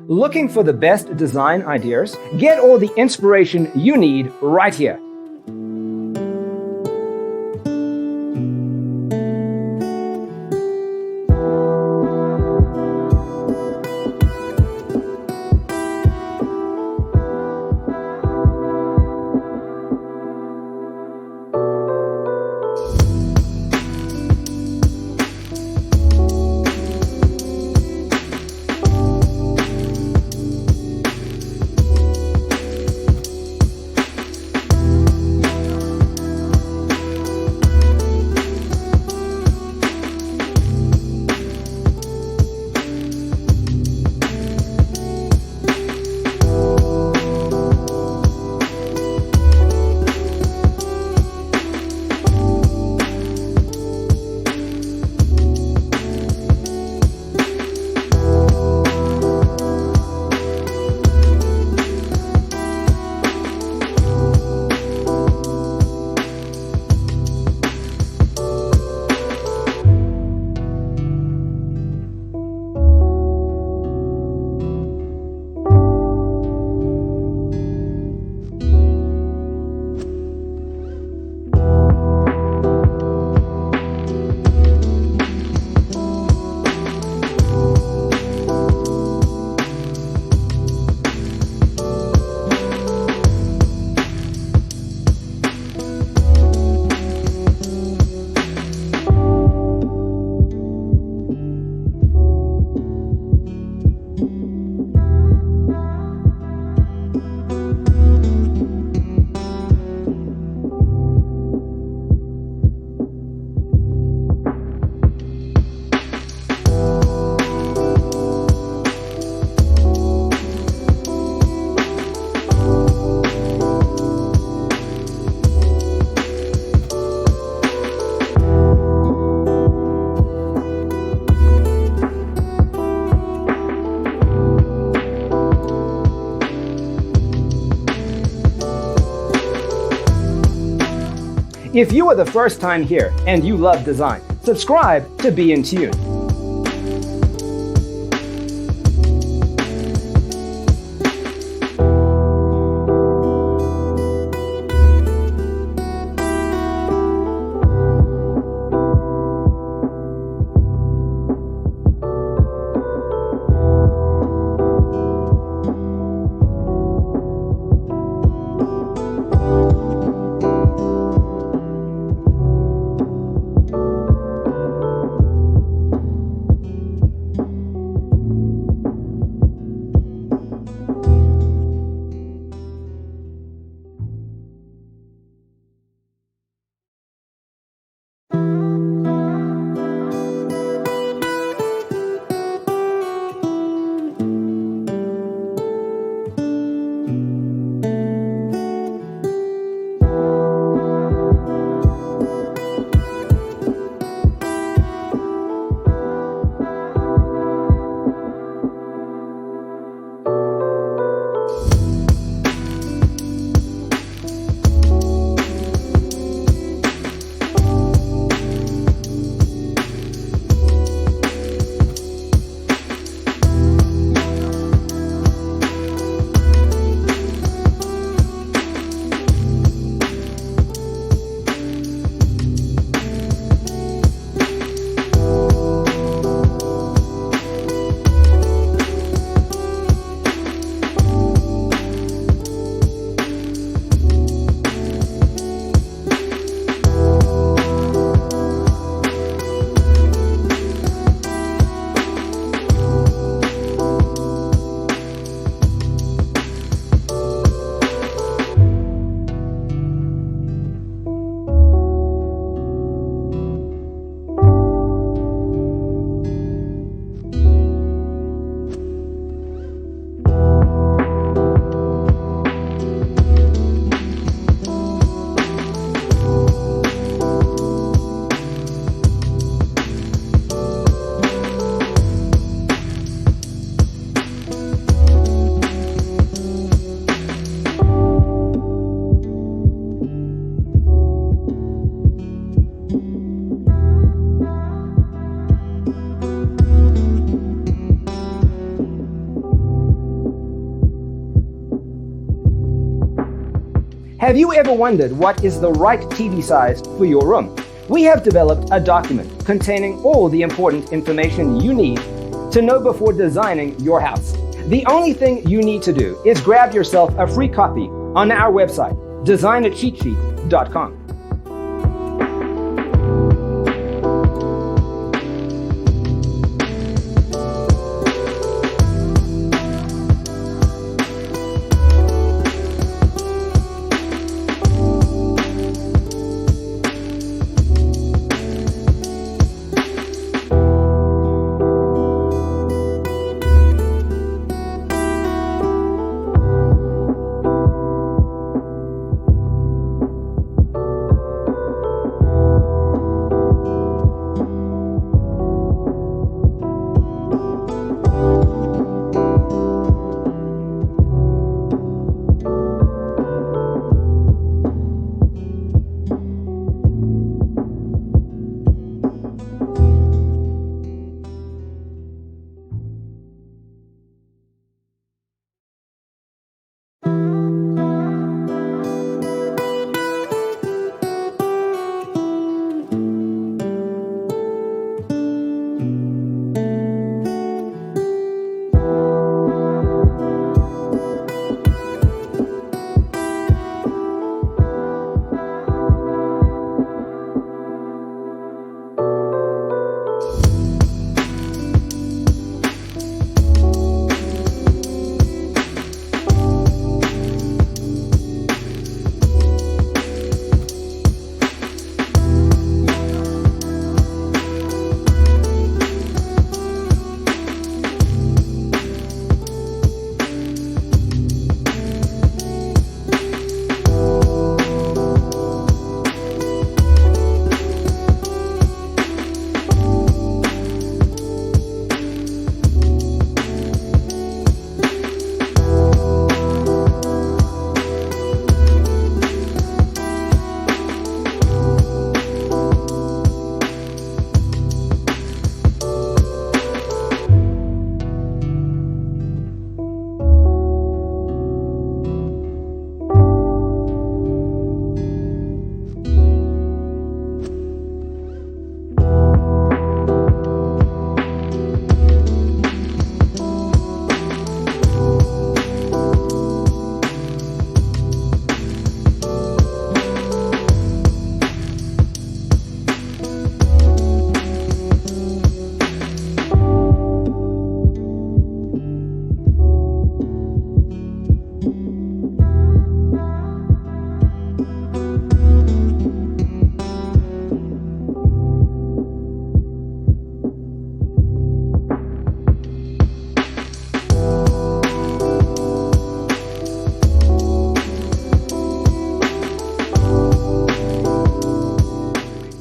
Looking for the best design ideas? Get all the inspiration you need right here. If you are the first time here and you love design, subscribe to Be in Tune. Have you ever wondered what is the right TV size for your room? We have developed a document containing all the important information you need to know before designing your house. The only thing you need to do is grab yourself a free copy on our website, designercheatsheet.com.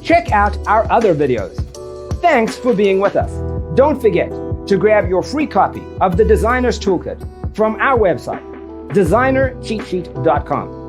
Check out our other videos. Thanks for being with us. Don't forget to grab your free copy of the Designer's Toolkit from our website, designercheatsheet.com.